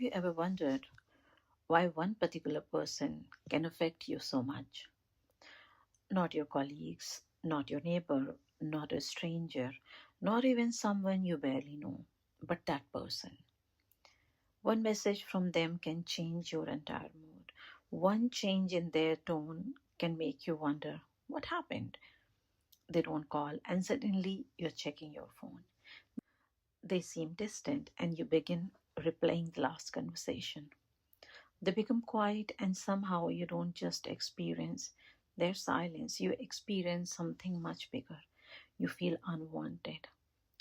you ever wondered why one particular person can affect you so much? Not your colleagues, not your neighbor, not a stranger, not even someone you barely know, but that person. One message from them can change your entire mood. One change in their tone can make you wonder what happened. They don't call, and suddenly you're checking your phone. They seem distant, and you begin replaying the last conversation. They become quiet, and somehow you don't just experience their silence, you experience something much bigger. You feel unwanted,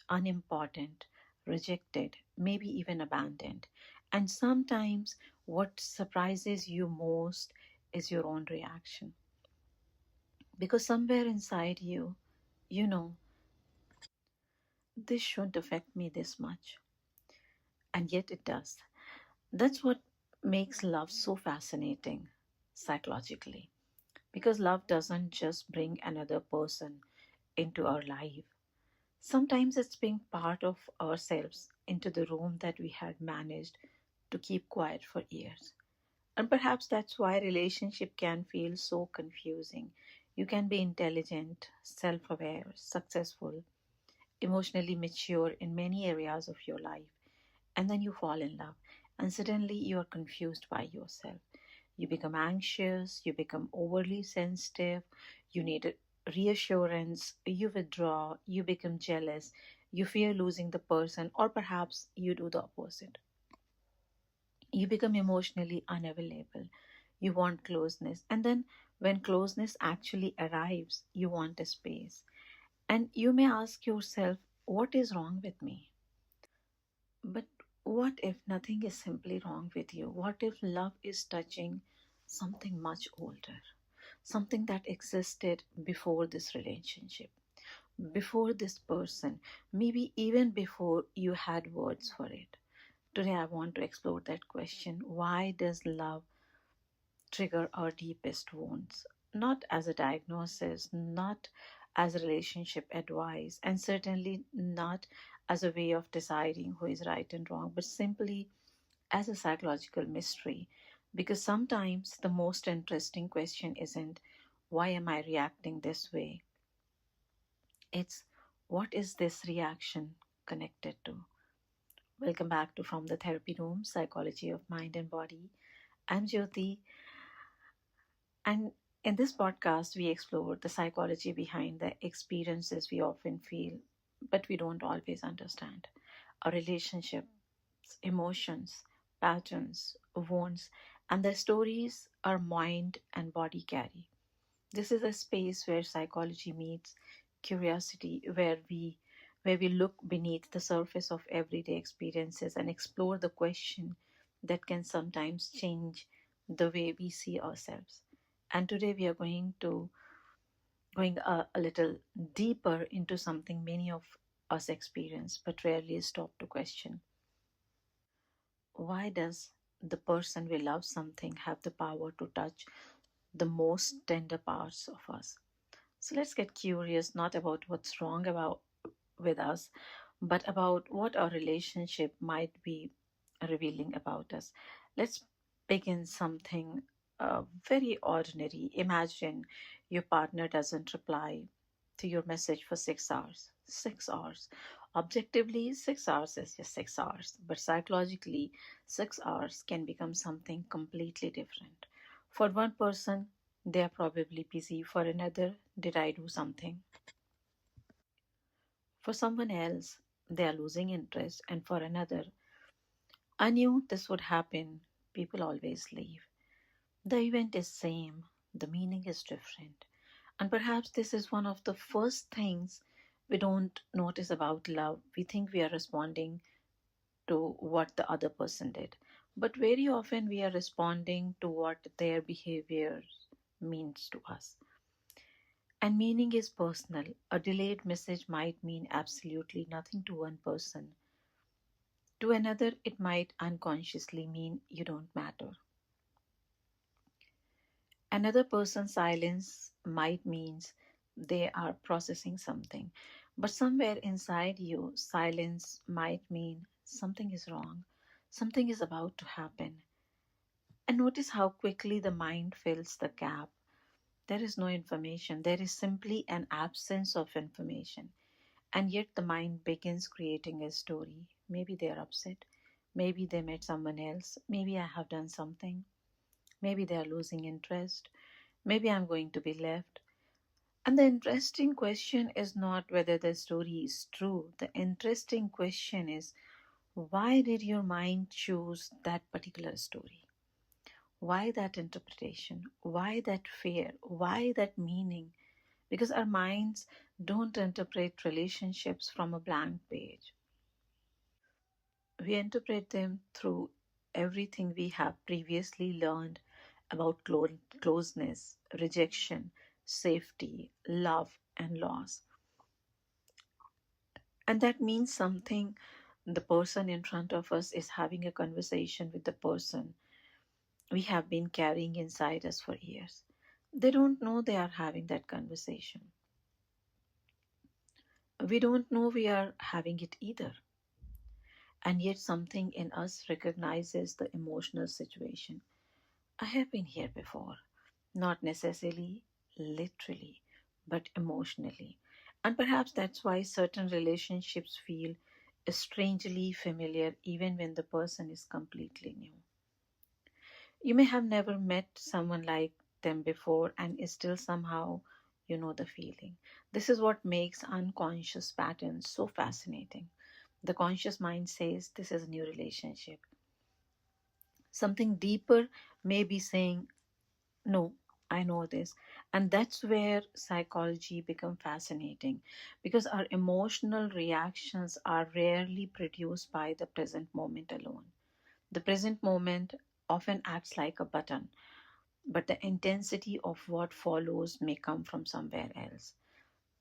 unimportant, rejected, maybe even abandoned. And sometimes what surprises you most is your own reaction. Because somewhere inside you, you know, this shouldn't affect me this much. And yet it does. That's what makes love so fascinating psychologically. Because love doesn't just bring another person into our life. Sometimes it's being part of ourselves into the room that we had managed to keep quiet for years. And perhaps that's why relationship can feel so confusing. You can be intelligent, self-aware, successful, emotionally mature in many areas of your life, and then you fall in love, and suddenly you are confused by yourself. You become anxious, you become overly sensitive, you need reassurance, you withdraw, you become jealous, you fear losing the person, or perhaps you do the opposite. You become emotionally unavailable. You want closeness. And then, when closeness actually arrives, you want a space. And you may ask yourself, what is wrong with me? But what if nothing is simply wrong with you? What if love is touching something much older? Something that existed before this relationship, before this person, maybe even before you had words for it. Today, I want to explore that question. Why does love trigger our deepest wounds? Not as a diagnosis, not as relationship advice, and certainly not as a way of deciding who is right and wrong, but simply as a psychological mystery. Because sometimes the most interesting question isn't, why am I reacting this way? It's, what is this reaction connected to? Welcome back to From the Therapy Room, Psychology of Mind and Body. I'm Jyoti, and in this podcast, we explore the psychology behind the experiences we often feel, but we don't always understand. Our relationships, emotions, patterns, wounds, and the stories our mind and body carry. This is a space where psychology meets curiosity, where we look beneath the surface of everyday experiences and explore the question that can sometimes change the way we see ourselves. And today we are going a little deeper into something many of us experience but rarely stop to question. Why does the person we love something have the power to touch the most tender parts of us? So let's get curious, not about what's wrong about with us, but about what our relationship might be revealing about us. Let's begin something very ordinary. Imagine your partner doesn't reply to your message for 6 hours. 6 hours. Objectively, 6 hours is just 6 hours, but psychologically, 6 hours can become something completely different. For one person, they are probably busy. For another, did I do something? For someone else, they are losing interest. And for another, I knew this would happen. People always leave. The event is same. The meaning is different. And perhaps this is one of the first things we don't notice about love. We think we are responding to what the other person did. But very often we are responding to what their behavior means to us. And meaning is personal. A delayed message might mean absolutely nothing to one person. To another, it might unconsciously mean you don't matter. Another person's silence might means they are processing something. But somewhere inside you, silence might mean something is wrong. Something is about to happen. And notice how quickly the mind fills the gap. There is no information, there is simply an absence of information. And yet the mind begins creating a story. Maybe they are upset. Maybe they met someone else. Maybe I have done something. Maybe they are losing interest. Maybe I'm going to be left. And the interesting question is not whether the story is true. The interesting question is, why did your mind choose that particular story? Why that interpretation? Why that fear? Why that meaning? Because our minds don't interpret relationships from a blank page. We interpret them through everything we have previously learned about closeness, rejection, safety, love, and loss. And that means something. The person in front of us is having a conversation with the person we have been carrying inside us for years. They don't know they are having that conversation. We don't know we are having it either. And yet, something in us recognizes the emotional situation. I have been here before, not necessarily literally, but emotionally. And perhaps that's why certain relationships feel strangely familiar even when the person is completely new. You may have never met someone like them before, and still somehow you know the feeling. This is what makes unconscious patterns so fascinating. The conscious mind says this is a new relationship. Something deeper may be saying, no, I know this. And that's where psychology becomes fascinating, because our emotional reactions are rarely produced by the present moment alone. The present moment often acts like a button, but the intensity of what follows may come from somewhere else.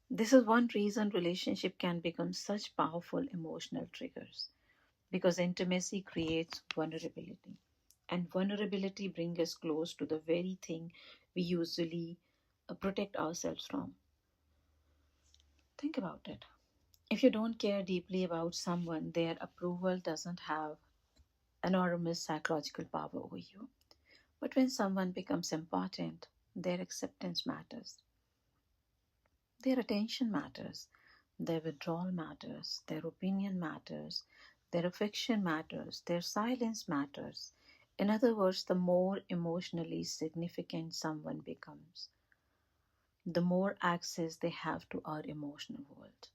This is one reason relationship can become such powerful emotional triggers, because intimacy creates vulnerability, and vulnerability brings us close to the very thing we usually protect ourselves from. Think about it. If you don't care deeply about someone, their approval doesn't have enormous psychological power over you. But when someone becomes important, their acceptance matters. Their attention matters, their withdrawal matters, their opinion matters, their affection matters, their silence matters. In other words, the more emotionally significant someone becomes, the more access they have to our emotional world.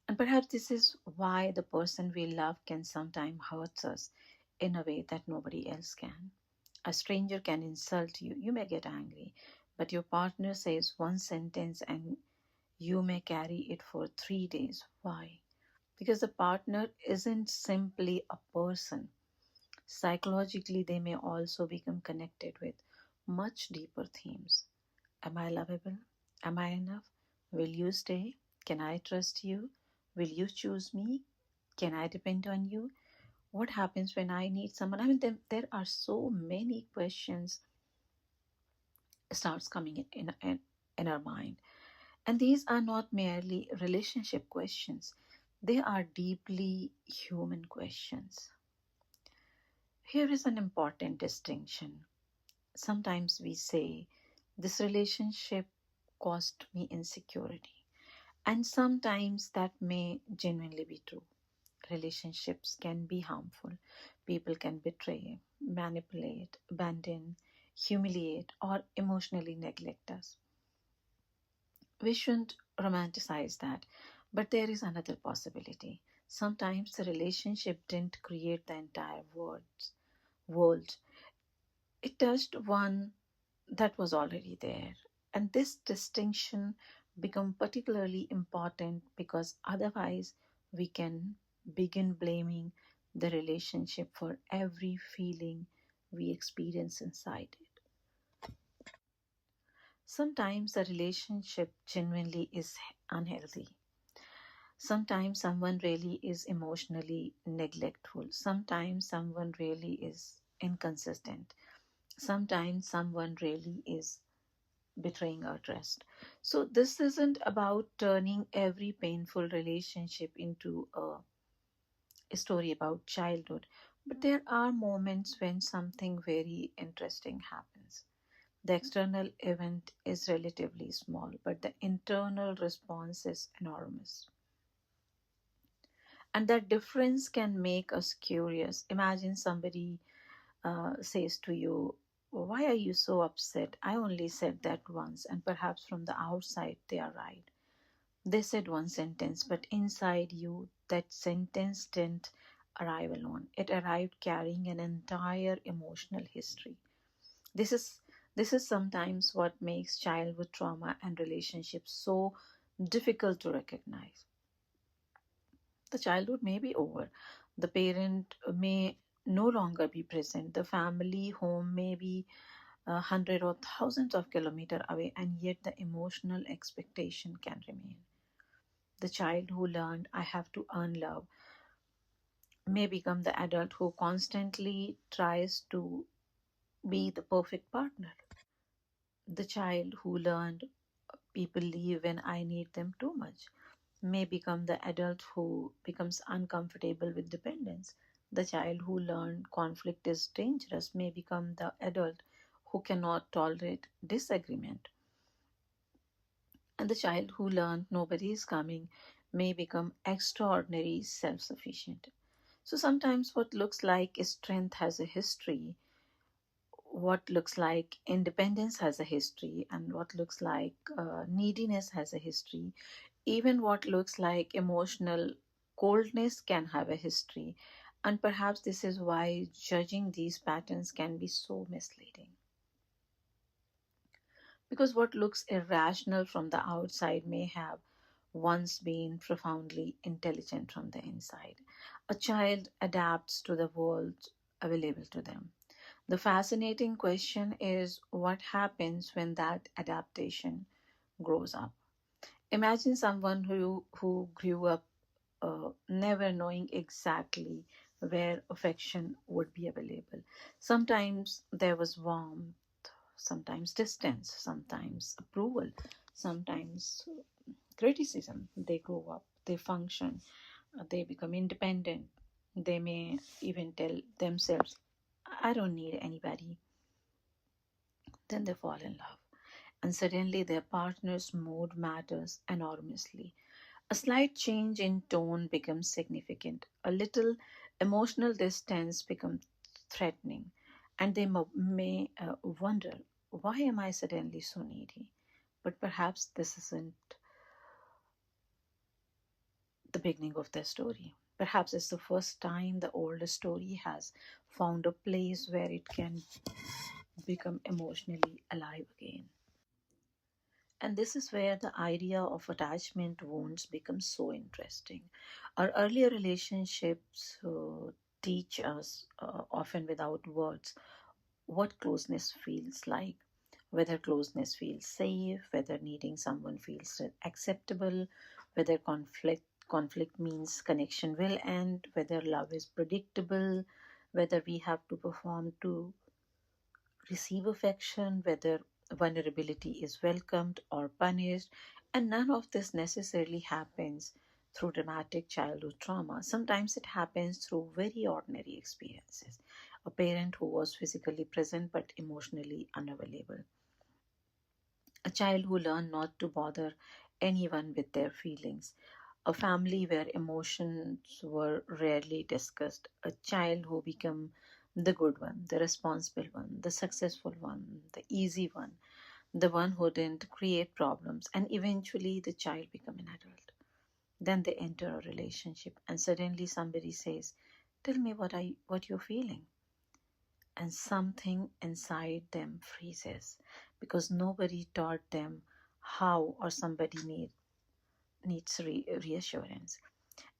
And perhaps this is why the person we love can sometimes hurt us in a way that nobody else can. A stranger can insult you, you may get angry, but your partner says one sentence and you may carry it for 3 days. Why? Because the partner isn't simply a person. Psychologically, they may also become connected with much deeper themes. Am I lovable? Am I enough? Will you stay? Can I trust you? Will you choose me? Can I depend on you? What happens when I need someone? I mean, there are so many questions starts coming in our mind. And these are not merely relationship questions, they are deeply human questions. Here is an important distinction. Sometimes we say, this relationship caused me insecurity. And sometimes that may genuinely be true. Relationships can be harmful. People can betray, manipulate, abandon, humiliate, or emotionally neglect us. We shouldn't romanticize that. But there is another possibility. Sometimes the relationship didn't create the entire world. It touched one that was already there. And this distinction become particularly important because otherwise we can begin blaming the relationship for every feeling we experience inside it. Sometimes the relationship genuinely is unhealthy. Sometimes someone really is emotionally neglectful. Sometimes someone really is inconsistent. Sometimes someone really is betraying our trust. So, this isn't about turning every painful relationship into a story about childhood, But there are moments when something very interesting happens. The external event is relatively small, but the internal response is enormous. And that difference can make us curious. Imagine somebody says to you, "Why are you so upset? I only said that once," and perhaps from the outside they are right. They said one sentence, but inside you, that sentence didn't arrive alone. It arrived carrying an entire emotional history. This is this is sometimes what makes childhood trauma and relationships so difficult to recognize. The childhood may be over. The parent may no longer be present. The family home may be hundred or thousands of kilometers away, and yet the emotional expectation can remain. The child who learned "I have to earn love" may become the adult who constantly tries to be the perfect partner. The child who learned "people leave when I need them too much" may become the adult who becomes uncomfortable with dependence. The child who learned conflict is dangerous may become the adult who cannot tolerate disagreement. And the child who learned nobody is coming may become extraordinary self sufficient. So sometimes what looks like strength has a history, what looks like independence has a history, and what looks like neediness has a history. Even what looks like emotional coldness can have a history. And perhaps this is why judging these patterns can be so misleading. Because what looks irrational from the outside may have once been profoundly intelligent from the inside. A child adapts to the world available to them. The fascinating question is what happens when that adaptation grows up. Imagine someone who grew up never knowing exactly where affection would be available. Sometimes there was warmth, sometimes distance, sometimes approval, sometimes criticism. They grow up, they function, they become independent. They may even tell themselves, "I don't need anybody." Then they fall in love, and suddenly their partner's mood matters enormously. A slight change in tone becomes significant. A little emotional distance becomes threatening, and they may wonder, "Why am I suddenly so needy?" But perhaps this isn't the beginning of their story. Perhaps it's the first time the older story has found a place where it can become emotionally alive again. And this is where the idea of attachment wounds becomes so interesting. Our earlier relationships teach us, often without words, what closeness feels like, whether closeness feels safe, whether needing someone feels acceptable, whether conflict means connection will end, whether love is predictable, whether we have to perform to receive affection, whether vulnerability is welcomed or punished. And none of this necessarily happens through dramatic childhood trauma. Sometimes it happens through very ordinary experiences. A parent who was physically present but emotionally unavailable. A child who learned not to bother anyone with their feelings. A family where emotions were rarely discussed. A child who became the good one, the responsible one, the successful one, the easy one, the one who didn't create problems. And eventually the child become an adult. Then they enter a relationship and suddenly somebody says, "Tell me what you're feeling." And something inside them freezes because nobody taught them how, or somebody needs reassurance.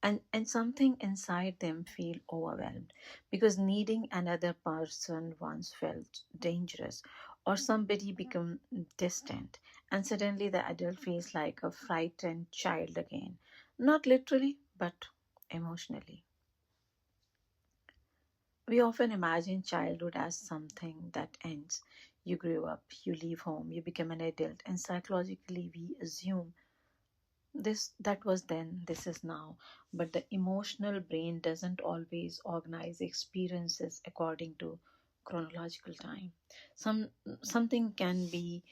And something inside them feel overwhelmed because needing another person once felt dangerous, or somebody become distant, and suddenly the adult feels like a frightened child again, not literally but emotionally. We often imagine childhood as something that ends. You grew up, you leave home, you become an adult, and psychologically we assume This that was then, this is now, but the emotional brain doesn't always organize experiences according to chronological time. Some something can be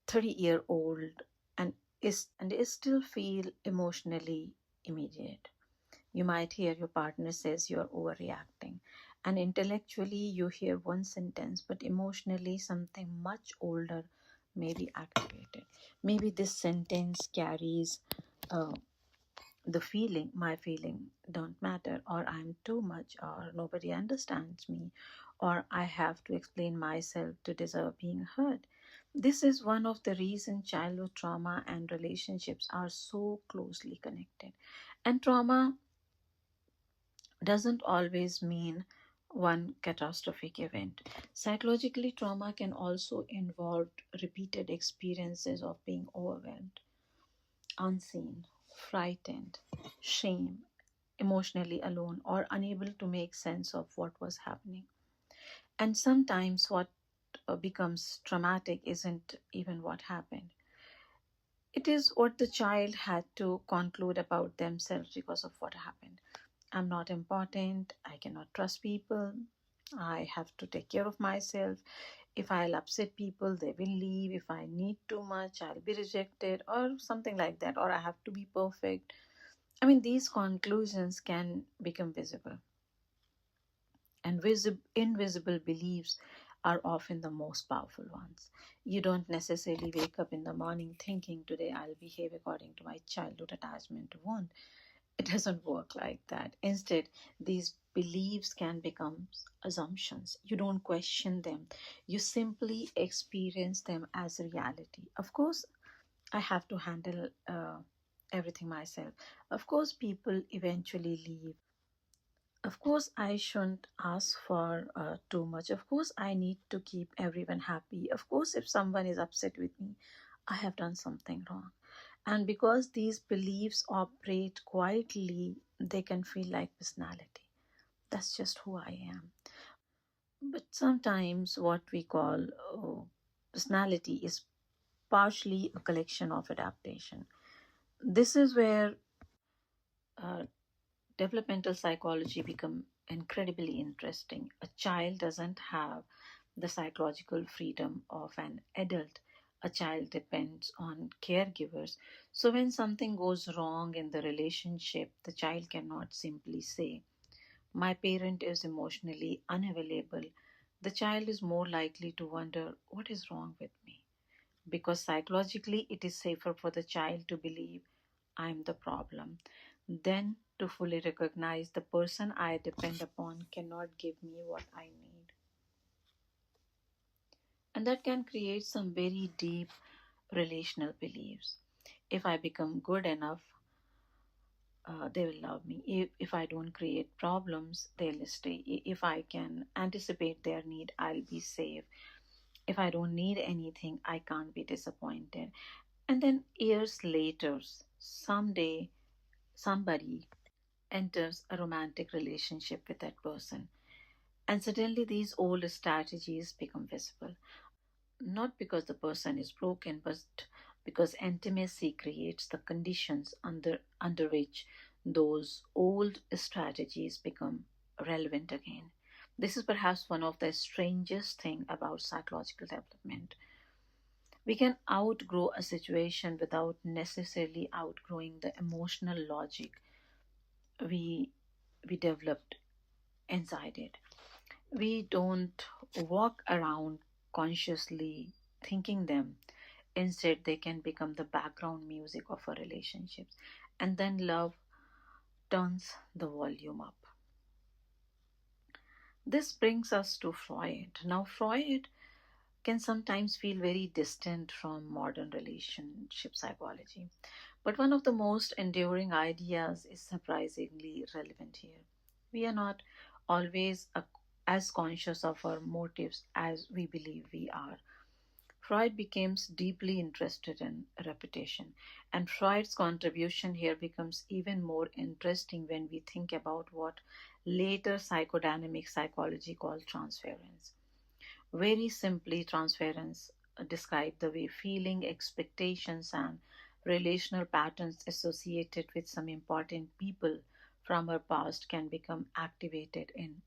30-year old and is still feel emotionally immediate. You might hear your partner says you're overreacting, and intellectually you hear one sentence, but emotionally something much older may be activated. Maybe this sentence carries uh, the feeling, my feeling don't matter, or I'm too much, or nobody understands me, or I have to explain myself to deserve being heard. This is one of the reasons childhood trauma and relationships are so closely connected. And trauma doesn't always mean one catastrophic event. Psychologically, trauma can also involve repeated experiences of being overwhelmed, unseen, frightened, shame, emotionally alone, or unable to make sense of what was happening. And sometimes what becomes traumatic isn't even what happened. It is what the child had to conclude about themselves because of what happened. I'm not important. I cannot trust people. I have to take care of myself. If I'll upset people, they will leave. If I need too much, I'll be rejected, or something like that, or I have to be perfect. I mean, these conclusions can become visible, and invisible beliefs are often the most powerful ones. You don't necessarily wake up in the morning thinking, today I'll behave according to my childhood attachment wound. It doesn't work like that. Instead, these beliefs can become assumptions. You don't question them, you simply experience them as reality. Of course, I have to handle everything myself. Of course, people eventually leave. Of course, I shouldn't ask for too much. Of course, I need to keep everyone happy. Of course, if someone is upset with me, I have done something wrong. And because these beliefs operate quietly, they can feel like personality. That's just who I am. But sometimes what we call personality is partially a collection of adaptation. This is where uh, developmental psychology become incredibly interesting. A child doesn't have the psychological freedom of an adult. A child depends on caregivers. So when something goes wrong in the relationship, the child cannot simply say, my parent is emotionally unavailable. The child is more likely to wonder, what is wrong with me? Because psychologically it is safer for the child to believe I'm the problem than to fully recognize the person I depend upon cannot give me what I need. And that can create some very deep relational beliefs. If I become good enough, they will love me. If I don't create problems, they'll stay. If I can anticipate their need, I'll be safe. If I don't need anything, I can't be disappointed. And then years later, someday, somebody enters a romantic relationship with that person. And suddenly these old strategies become visible. Not because the person is broken, but because intimacy creates the conditions under which those old strategies become relevant again. This is perhaps one of the strangest things about psychological development. We can outgrow a situation without necessarily outgrowing the emotional logic we we developed inside it. We don't walk around consciously thinking them. Instead, they can become the background music of our relationships. And then love turns the volume up. This brings us to Freud. Now, Freud can sometimes feel very distant from modern relationship psychology. But one of the most enduring ideas is surprisingly relevant here. We are not always as conscious of our motives as we believe we are. Freud becomes deeply interested in repetition, and Freud's contribution here becomes even more interesting when we think about what later psychodynamic psychology called transference. Very simply, transference describe the way feeling, expectations, and relational patterns associated with some important people from her past can become activated in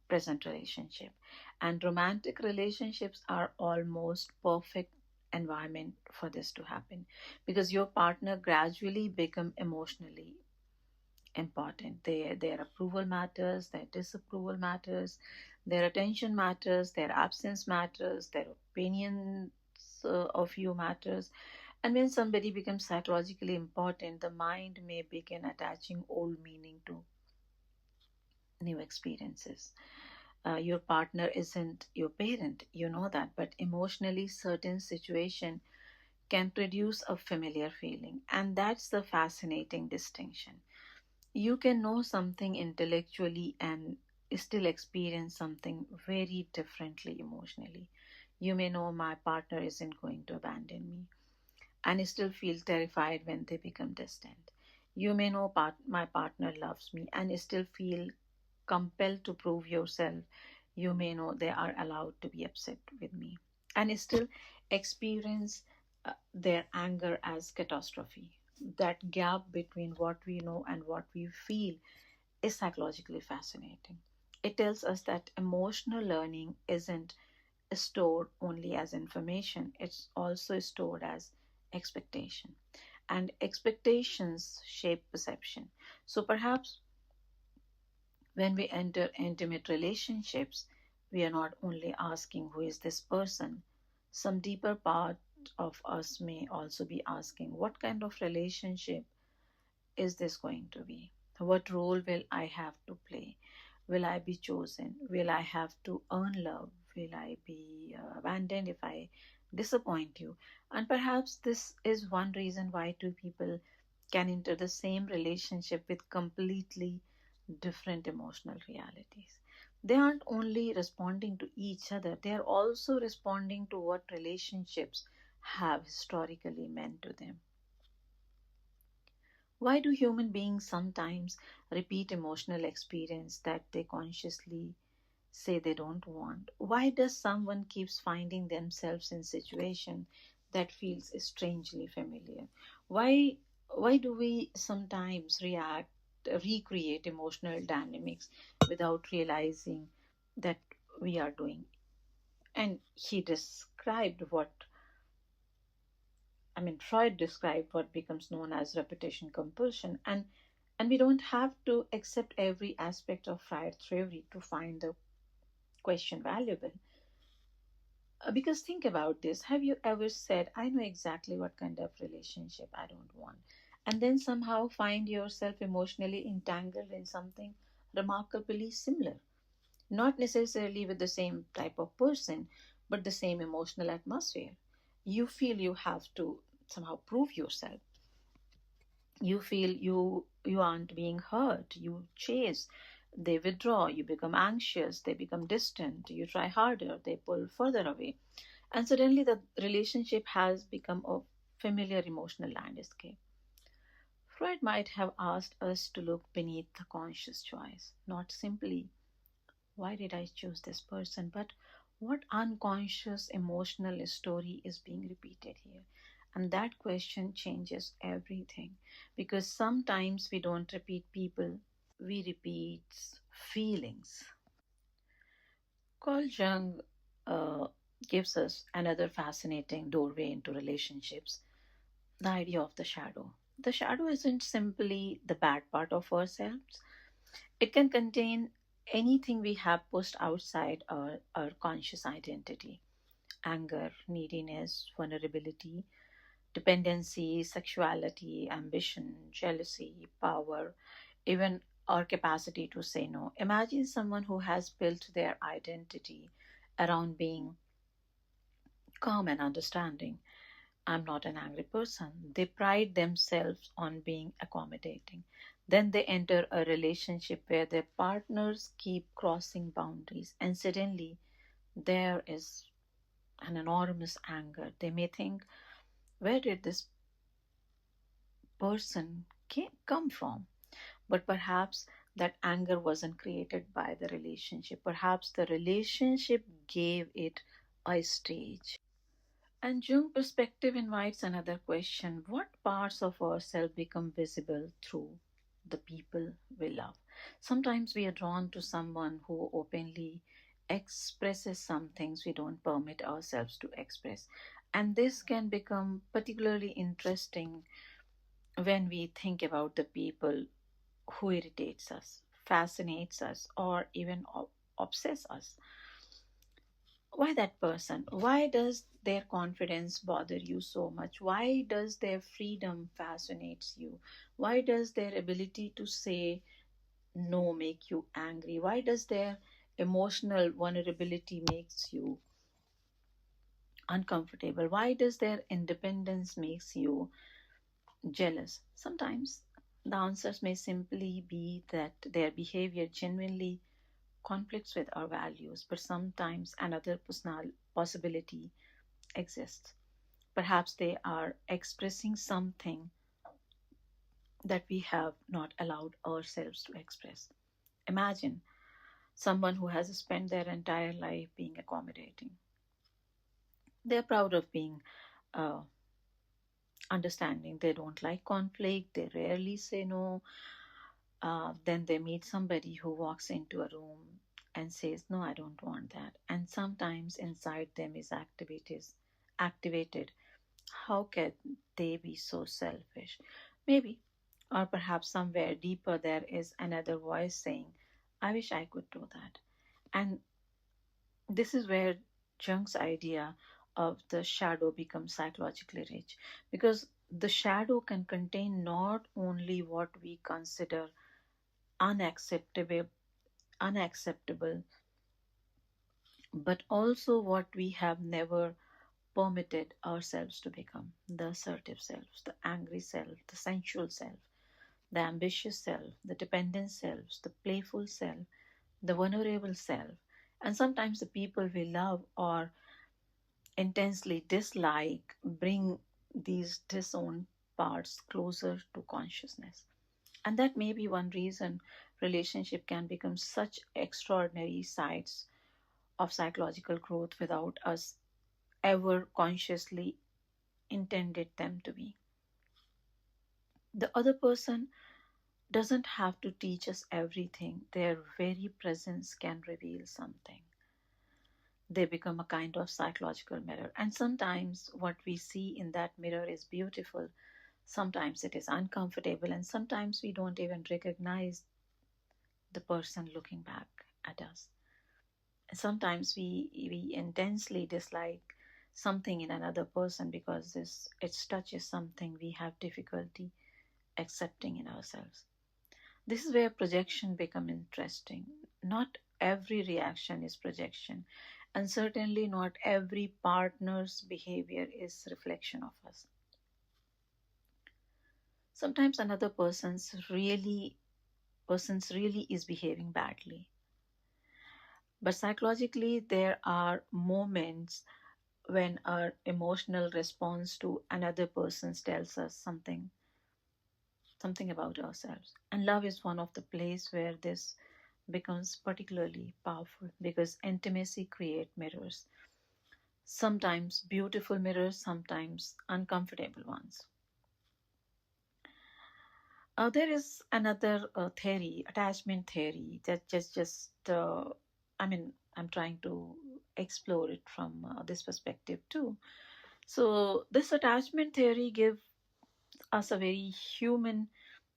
present relationship. And romantic relationships are almost perfect environment for this to happen, because your partner gradually become emotionally important. Their approval matters, their disapproval matters, their attention matters, their absence matters, their opinions of you matters. And when somebody becomes psychologically important, the mind may begin attaching old meaning to new experiences. Your partner isn't your parent, you know that, but emotionally certain situation can produce a familiar feeling, and that's the fascinating distinction. You can know something intellectually and still experience something very differently emotionally. You may know my partner isn't going to abandon me and still feel terrified when they become distant. You may know my partner loves me and still feel compelled to prove yourself. You may know they are allowed to be upset with me and still experience their anger as catastrophe. That gap between what we know and what we feel is psychologically fascinating. It tells us that emotional learning isn't stored only as information, it's also stored as expectation. And expectations shape perception. So perhaps when we enter intimate relationships, we are not only asking, who is this person? Some deeper part of us may also be asking, what kind of relationship is this going to be? What role will I have to play? Will I be chosen? Will I have to earn love? Will I be abandoned if I disappoint you? And perhaps this is one reason why two people can enter the same relationship with completely different emotional realities. They aren't only responding to each other, they are also responding to what relationships have historically meant to them. Why do human beings sometimes repeat emotional experience that they consciously say they don't want? Why does someone keeps finding themselves in situation that feels strangely familiar? Why why do we sometimes recreate emotional dynamics without realizing that we are doing? And he described what Freud described what becomes known as repetition compulsion, and we don't have to accept every aspect of Freud theory to find the question valuable. Because think about this: have you ever said, "I know exactly what kind of relationship I don't want," and then somehow find yourself emotionally entangled in something remarkably similar? Not necessarily with the same type of person, but the same emotional atmosphere. You feel you have to somehow prove yourself. You feel you aren't being heard. You chase, they withdraw. You become anxious, they become distant. You try harder, they pull further away, and suddenly the relationship has become a familiar emotional landscape. Freud might have asked us to look beneath the conscious choice, not simply why did I choose this person, but what unconscious emotional story is being repeated here? And that question changes everything, because sometimes we don't repeat people, we repeat feelings. Carl Jung uh, gives us another fascinating doorway into relationships, the idea of the shadow. The shadow isn't simply the bad part of ourselves, it can contain anything we have pushed outside our conscious identity: anger, neediness, vulnerability, dependency, sexuality, ambition, jealousy, power, even our capacity to say no. Imagine someone who has built their identity around being calm and understanding. I'm not an angry person. They pride themselves on being accommodating. Then they enter a relationship where their partners keep crossing boundaries, and suddenly there is an enormous anger. They may think, where did this person come from? But perhaps that anger wasn't created by the relationship. Perhaps the relationship gave it a stage. And Jung perspective invites another question: what parts of ourselves become visible through the people we love? Sometimes we are drawn to someone who openly expresses some things we don't permit ourselves to express. And this can become particularly interesting when we think about the people who irritates us, fascinates us, or even obsess us. Why that person? Why does their confidence bother you so much? Why does their freedom fascinates you? Why does their ability to say no make you angry? Why does their emotional vulnerability makes you uncomfortable? Why does their independence makes you jealous? Sometimes the answers may simply be that their behavior genuinely conflicts with our values, but sometimes another personal possibility exists. Perhaps they are expressing something that we have not allowed ourselves to express. Imagine someone who has spent their entire life being accommodating. They're proud of being uh, understanding. They don't like conflict. They rarely say no. Then they meet somebody who walks into a room and says, "No, I don't want that." And sometimes inside them is activated. How can they be so selfish? Maybe, or perhaps somewhere deeper, there is another voice saying, "I wish I could do that." And this is where Jung's idea of the shadow becomes psychologically rich, because the shadow can contain not only what we consider unacceptable, unacceptable, but also what we have never permitted ourselves to become: the assertive self, the angry self, the sensual self, the ambitious self, the dependent self, the playful self, the vulnerable self. And sometimes the people we love or intensely dislike bring these disowned parts closer to consciousness. And that may be one reason relationship can become such extraordinary sites of psychological growth without us ever consciously intended them to be. The other person doesn't have to teach us everything. Their very presence can reveal something. They become a kind of psychological mirror. And sometimes what we see in that mirror is beautiful. Sometimes it is uncomfortable. And sometimes we don't even recognize the person looking back at us. Sometimes we intensely dislike something in another person because it touches something we have difficulty accepting in ourselves. This is where projection become interesting. Not every reaction is projection, and certainly not every partner's behavior is reflection of us. Sometimes another person's really is behaving badly. But psychologically there are moments when our emotional response to another person tells us something about ourselves. And love is one of the places where this becomes particularly powerful, because intimacy creates mirrors, sometimes beautiful mirrors, sometimes uncomfortable ones. There is another theory, attachment theory, that I mean, I'm trying to explore it from this perspective too. So this attachment theory gives us a very human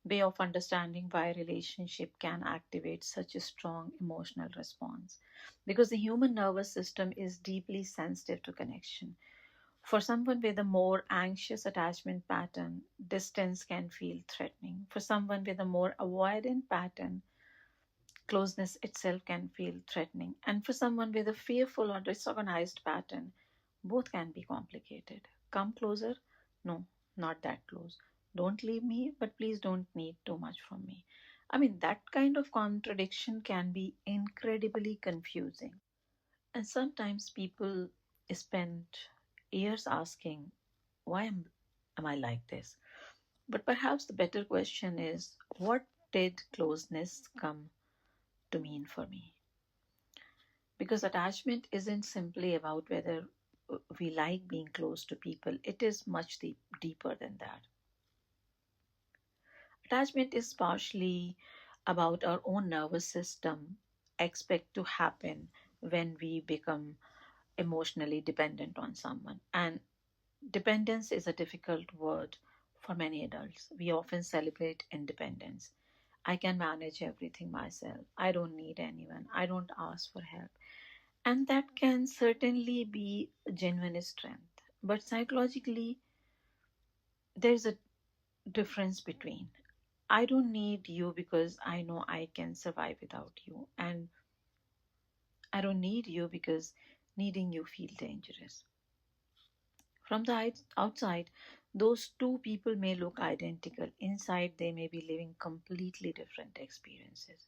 way of understanding why relationship can activate such a strong emotional response, because the human nervous system is deeply sensitive to connection. For someone with a more anxious attachment pattern, distance can feel threatening. For someone with a more avoidant pattern, closeness itself can feel threatening. And for someone with a fearful or disorganized pattern, both can be complicated. Come closer? No, not that close. Don't leave me, but please don't need too much from me. I mean, that kind of contradiction can be incredibly confusing. And sometimes people spend years asking, why am I like this? But perhaps the better question is, what did closeness come to mean for me? Because attachment isn't simply about whether we like being close to people. It is much deeper than that. Attachment is partially about our own nervous system expect to happen when we become emotionally dependent on someone. And dependence is a difficult word for many adults. We often celebrate independence. I can manage everything myself. I don't need anyone. I don't ask for help. And that can certainly be genuine strength. But psychologically, there's a difference between I don't need you because I know I can survive without you, and I don't need you because needing you feel dangerous. From the outside, those two people may look identical. Inside, they may be living completely different experiences.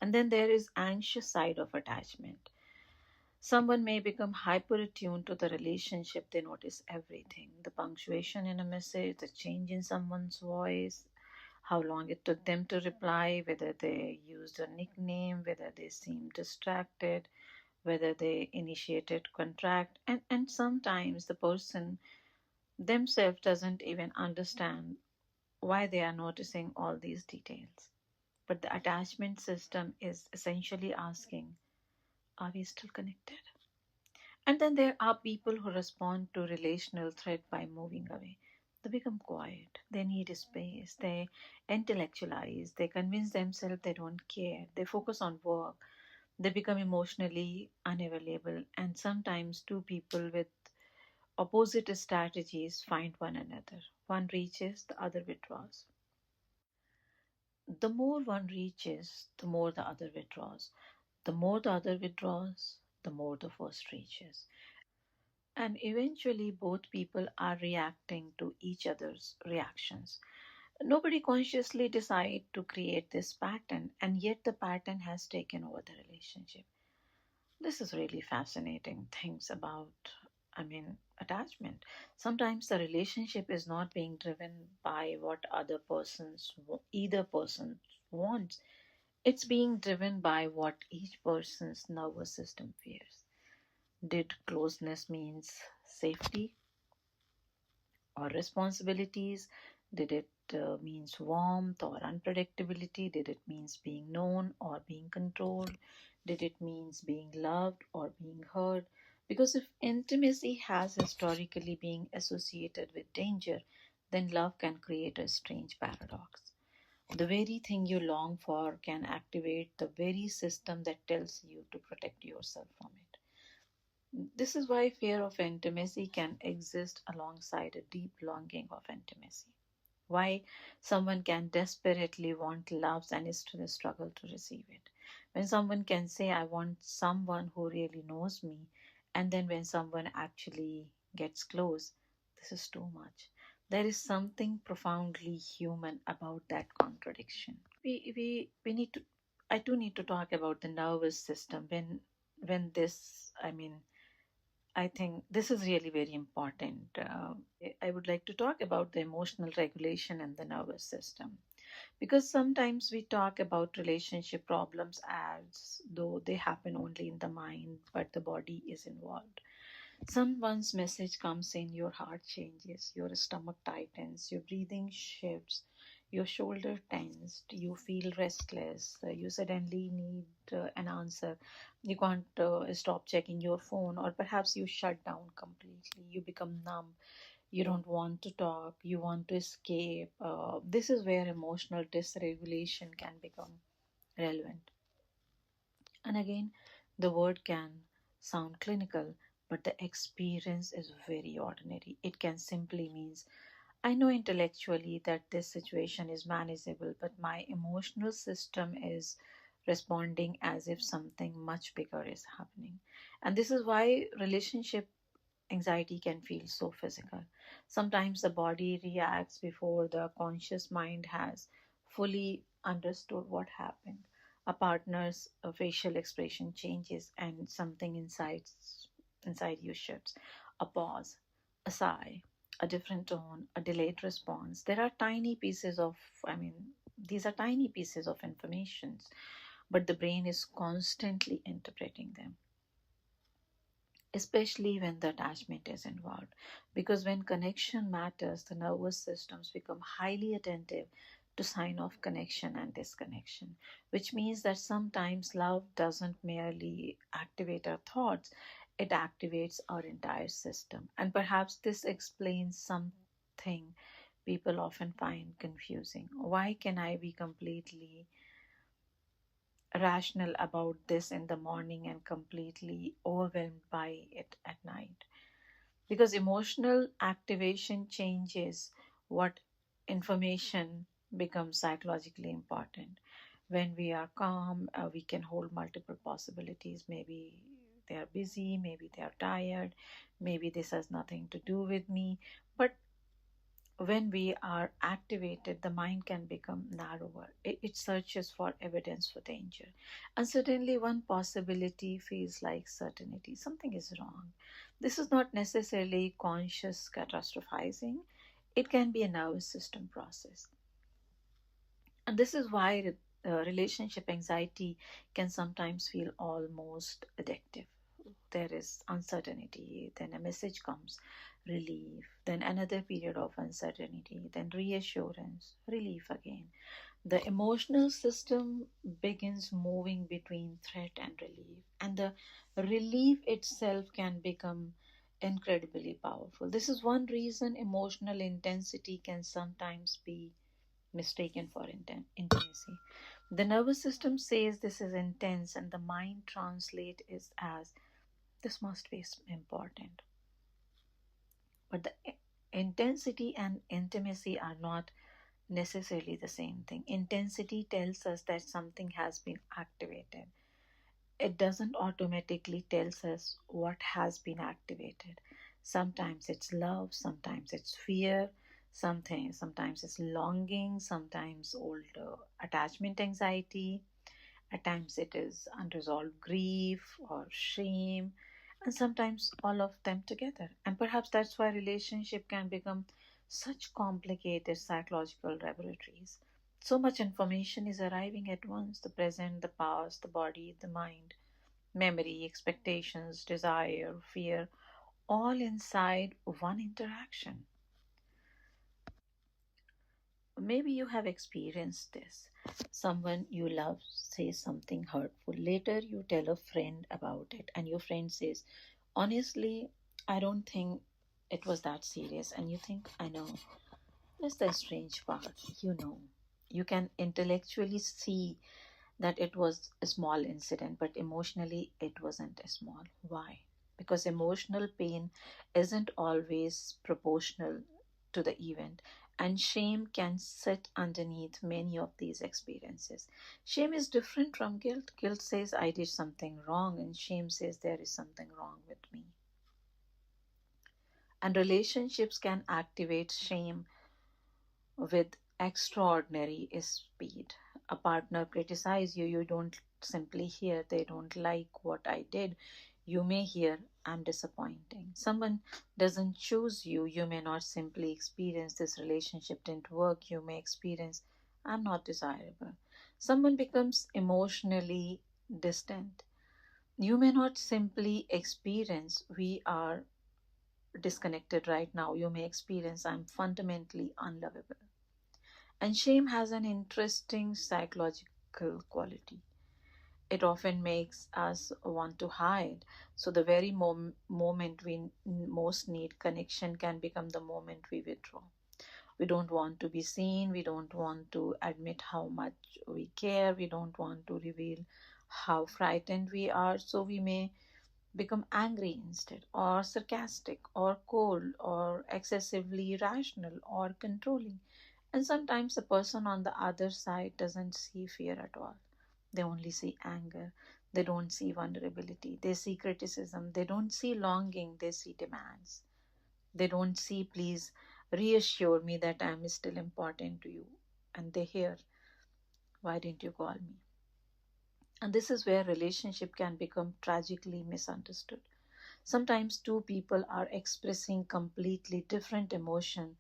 And then there is anxious side of attachment. Someone may become hyper attuned to the relationship. They notice everything: the punctuation in a message, the change in someone's voice, how long it took them to reply, whether they used a nickname, whether they seemed distracted, whether they initiated contact, and sometimes the person themselves doesn't even understand why they are noticing all these details. But the attachment system is essentially asking, are we still connected? And then there are people who respond to relational threat by moving away. They become quiet. They need space. They intellectualize. They convince themselves they don't care. They focus on work. They become emotionally unavailable. And sometimes two people with opposite strategies find one another. One reaches, the other withdraws. The more one reaches, the more the other withdraws. The more the other withdraws, the more the first reaches. And eventually, both people are reacting to each other's reactions. Nobody consciously decide to create this pattern, and yet the pattern has taken over the relationship. This is really fascinating things about, attachment. Sometimes the relationship is not being driven by what either person wants. It's being driven by what each person's nervous system fears. Did closeness means safety or responsibilities? Did it means warmth or unpredictability? Did it means being known or being controlled? Did it means being loved or being heard? Because if intimacy has historically been associated with danger, then love can create a strange paradox. The very thing you long for can activate the very system that tells you to protect yourself from it. This is why fear of intimacy can exist alongside a deep longing of intimacy. Why someone can desperately want love and still struggle to receive it. When someone can say, I want someone who really knows me, and then when someone actually gets close, this is too much. There is something profoundly human about that contradiction. We need to I do need to talk about the nervous system when this I think this is really very important. I would like to talk about the emotional regulation and the nervous system because sometimes we talk about relationship problems as though they happen only in the mind, but the body is involved. Someone's message comes in, your heart changes, your stomach tightens, your breathing shifts, your shoulder tensed, you feel restless, you suddenly need an answer. You can't stop checking your phone, or perhaps you shut down completely. You become numb. You don't want to talk. You want to escape. This is where emotional dysregulation can become relevant. And again, the word can sound clinical, but the experience is very ordinary. It can simply means I know intellectually that this situation is manageable, but my emotional system is responding as if something much bigger is happening. And this is why relationship anxiety can feel so physical. Sometimes the body reacts before the conscious mind has fully understood what happened. A partner's facial expression changes and something inside you shifts. A pause, a sigh, a different tone, a delayed response. There are tiny pieces of, these are tiny pieces of information, but the brain is constantly interpreting them. especially when the attachment is involved. Because when connection matters, the nervous systems become highly attentive to sign off connection and disconnection, which means that sometimes love doesn't merely activate our thoughts, it activates our entire system. And perhaps this explains something people often find confusing. Why can I be completely rational about this in the morning and completely overwhelmed by it at night? Because emotional activation changes what information becomes psychologically important. When we are calm, we can hold multiple possibilities. Maybe they are busy, maybe they are tired, maybe this has nothing to do with me. But when we are activated, the mind can become narrower. It searches for evidence for danger. And suddenly, one possibility feels like certainty. Something is wrong. This is not necessarily conscious catastrophizing, it can be a nervous system process. And this is why relationship anxiety can sometimes feel almost addictive. There is uncertainty, then a message comes, relief, then another period of uncertainty, then reassurance, relief again. The emotional system begins moving between threat and relief, and the relief itself can become incredibly powerful. This is one reason emotional intensity can sometimes be mistaken for intimacy. The nervous system says this is intense, and the mind translates it as this must be important. But the intensity and intimacy are not necessarily the same thing. Intensity tells us that something has been activated. It doesn't automatically tells us what has been activated. Sometimes it's love, sometimes it's fear, sometimes it's longing, sometimes old attachment anxiety, at times it is unresolved grief or shame, and sometimes all of them together. And perhaps that's why relationship can become such complicated psychological laboratories. So much information is arriving at once: the present, the past, the body, the mind, memory, expectations, desire, fear, all inside one interaction. Maybe you have experienced this. Someone you love says something hurtful. Later, you tell a friend about it, and your friend says, honestly, I don't think it was that serious. And you think, I know. That's the strange part. You know. You can intellectually see that it was a small incident, but emotionally it wasn't a small. Why? Because emotional pain isn't always proportional to the event, and shame can sit underneath many of these experiences. Shame is different from guilt. Guilt says, I did something wrong, and shame says, there is something wrong with me. And relationships can activate shame with extraordinary speed. A partner criticizes you, you don't simply hear, they don't like what I did. You may hear, I'm disappointing. Someone doesn't choose you, you may not simply experience this relationship didn't work, you may experience, I'm not desirable. Someone becomes emotionally distant. You may not simply experience, we are disconnected right now. You may experience, I'm fundamentally unlovable. And shame has an interesting psychological quality. It often makes us want to hide. So, the very moment we most need connection can become the moment we withdraw. We don't want to be seen. We don't want to admit how much we care. We don't want to reveal how frightened we are. So, we may become angry instead, or sarcastic, or cold, or excessively rational, or controlling. And sometimes the person on the other side doesn't see fear at all. They only see anger. They don't see vulnerability. They see criticism. They don't see longing. They see demands. They don't see, please reassure me that I'm still important to you. And they hear, why didn't you call me? And this is where relationship can become tragically misunderstood. Sometimes two people are expressing completely different emotion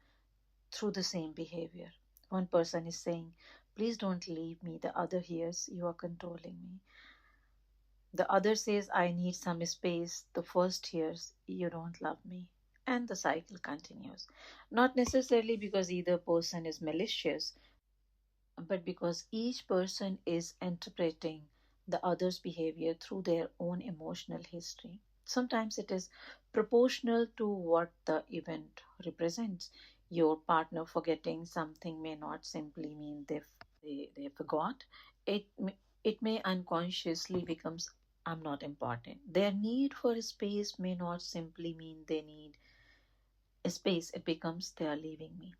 through the same behavior. One person is saying, please don't leave me. The other hears, you are controlling me. The other says, I need some space. The first hears, you don't love me. And the cycle continues. Not necessarily because either person is malicious, but because each person is interpreting the other's behavior through their own emotional history. Sometimes it is proportional to what the event represents. Your partner forgetting something may not simply mean they forgot. It may unconsciously becomes I'm not important. Their need for space may not simply mean they need a space. It becomes they are leaving me.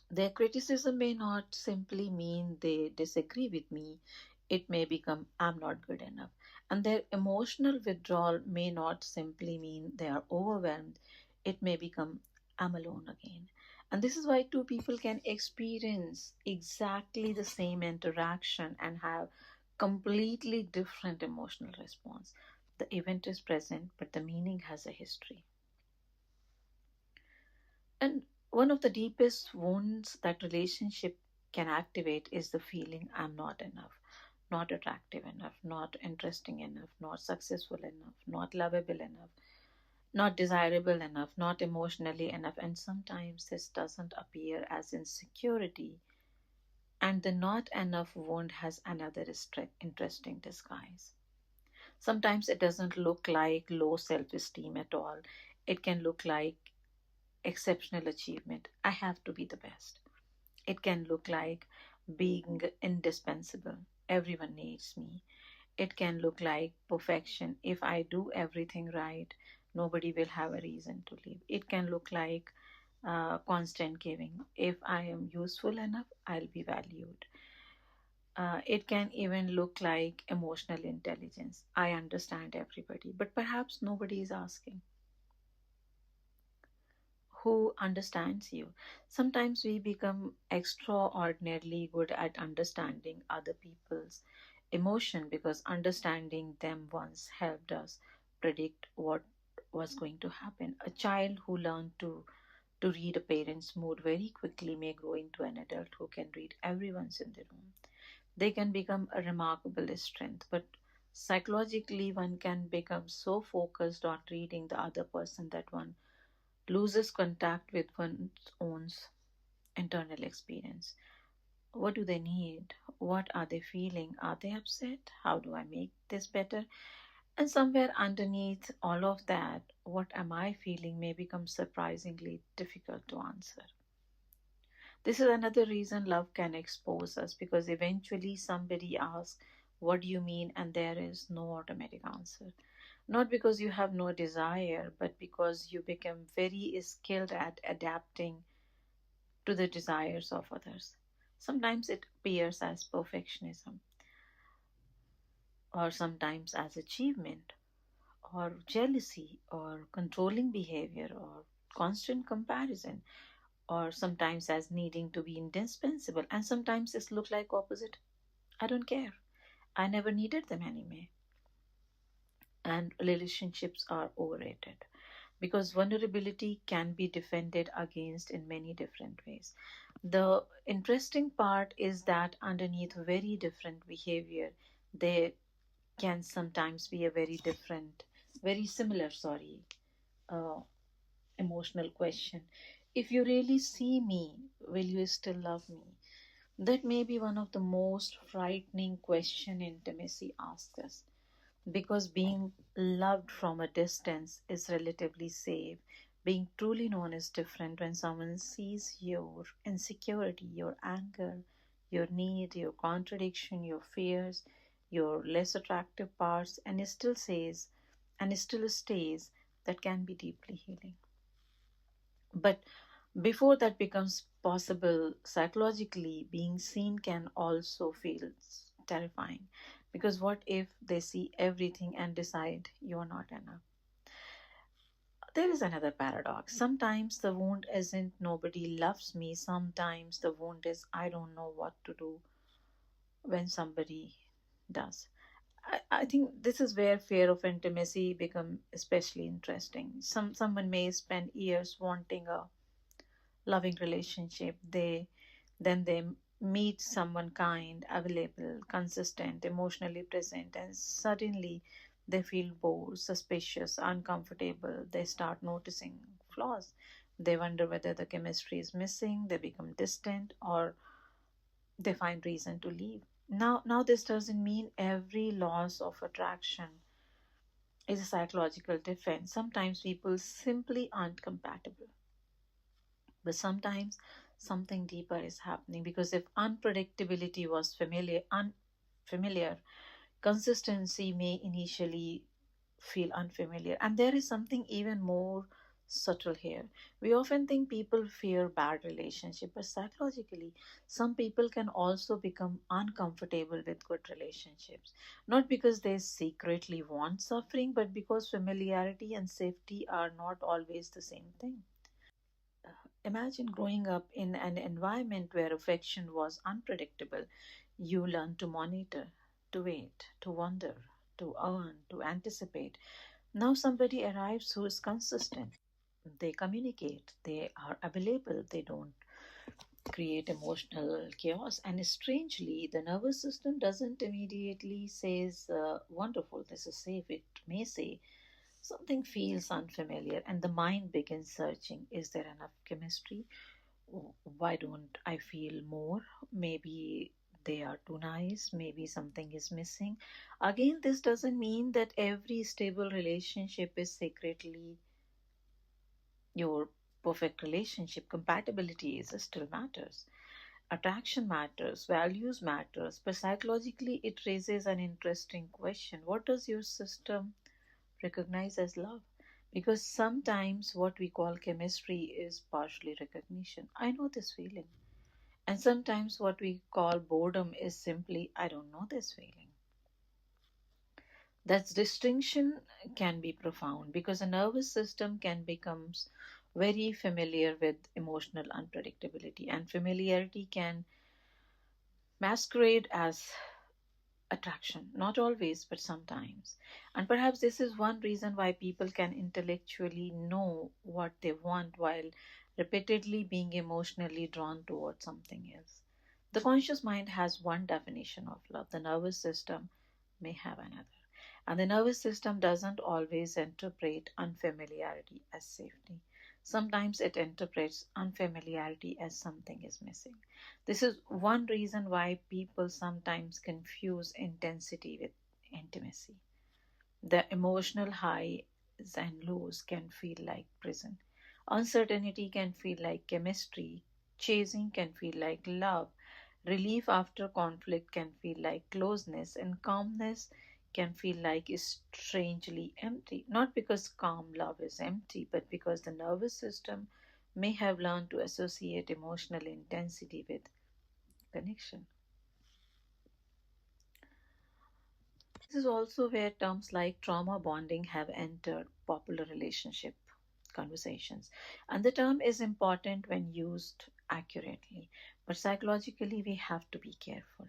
Their criticism may not simply mean they disagree with me, it may become I'm not good enough. And their emotional withdrawal may not simply mean they are overwhelmed, it may become I'm alone again. And this is why two people can experience exactly the same interaction and have completely different emotional response. The event is present, but the meaning has a history. And one of the deepest wounds that relationship can activate is the feeling I'm not enough, not attractive enough, not interesting enough, not successful enough, not lovable enough, not desirable enough, not emotionally enough. And sometimes this doesn't appear as insecurity. And the not enough wound has another interesting disguise. Sometimes it doesn't look like low self esteem at all. It can look like exceptional achievement. I have to be the best. It can look like being indispensable. Everyone needs me. It can look like perfection. If I do everything right, nobody will have a reason to leave. It can look like constant giving. If I am useful enough, I'll be valued. It can even look like emotional intelligence. I understand everybody, but perhaps nobody is asking who understands you. Sometimes we become extraordinarily good at understanding other people's emotion because understanding them once helped us predict what was going to happen. A child who learned to read a parent's mood very quickly may grow into an adult who can read everyone's in the room. They can become a remarkable strength, but psychologically one can become so focused on reading the other person that one loses contact with one's own internal experience. What do they need? What are they feeling? Are they upset? How do I make this better? And somewhere underneath all of that, what am I feeling may become surprisingly difficult to answer. This is another reason love can expose us because eventually somebody asks, what do you mean? And there is no automatic answer. Not because you have no desire, but because you become very skilled at adapting to the desires of others. Sometimes it appears as perfectionism, or sometimes as achievement, or jealousy, or controlling behavior, or constant comparison, or sometimes as needing to be indispensable, and sometimes it looks like opposite. I don't care. I never needed them anyway. And relationships are overrated because vulnerability can be defended against in many different ways. The interesting part is that underneath very different behavior, there can sometimes be a very similar, uh, emotional question. If you really see me, will you still love me? That may be one of the most frightening question intimacy asks us because being loved from a distance is relatively safe. Being truly known is different when someone sees your insecurity, your anger, your need, your contradiction, your fears, your less attractive parts, and it still says, and it still stays, that can be deeply healing. But before that becomes possible, psychologically, being seen can also feel terrifying. Because what if they see everything and decide you're not enough? There is another paradox. Sometimes the wound isn't nobody loves me, sometimes the wound is I don't know what to do when somebody does. I think this is where fear of intimacy become especially interesting. Someone may spend years wanting a loving relationship, they meet someone kind, available, consistent, emotionally present, and suddenly they feel bored, suspicious, uncomfortable. They start noticing flaws. They wonder whether the chemistry is missing, they become distant, or they find reason to leave. Now this doesn't mean every loss of attraction is a psychological defense. Sometimes people simply aren't compatible. But sometimes something deeper is happening, because if unpredictability was unfamiliar, consistency may initially feel unfamiliar. And there is something even more subtle here. We often think people fear bad relationship, but psychologically, some people can also become uncomfortable with good relationships. Not because they secretly want suffering, but because familiarity and safety are not always the same thing. Imagine growing up in an environment where affection was unpredictable. You learn to monitor, to wait, to wonder, to earn, to anticipate. Now somebody arrives who is consistent. They communicate, they are available, they don't create emotional chaos. And strangely, the nervous system doesn't immediately says, wonderful, this is safe. It may say, something feels unfamiliar, and the mind begins searching. Is there enough chemistry? Why don't I feel more? Maybe they are too nice. Maybe something is missing. Again, this doesn't mean that every stable relationship is secretly your perfect relationship. Compatibility is still matters. Attraction matters, values matters, but psychologically it raises an interesting question. What does your system recognize as love? Because sometimes what we call chemistry is partially recognition. I know this feeling. And sometimes what we call boredom is simply, I don't know this feeling. That distinction can be profound, because a nervous system can become very familiar with emotional unpredictability, and familiarity can masquerade as attraction. Not always, but sometimes. And perhaps this is one reason why people can intellectually know what they want while repeatedly being emotionally drawn towards something else. The conscious mind has one definition of love, the nervous system may have another. And the nervous system doesn't always interpret unfamiliarity as safety. Sometimes it interprets unfamiliarity as something is missing. This is one reason why people sometimes confuse intensity with intimacy. The emotional highs and lows can feel like prison. Uncertainty can feel like chemistry. Chasing can feel like love. Relief after conflict can feel like closeness. And calmness can feel like strangely empty. Not because calm love is empty, but because the nervous system may have learned to associate emotional intensity with connection. This is also where terms like trauma bonding have entered popular relationship conversations. And the term is important when used accurately, but psychologically, we have to be careful.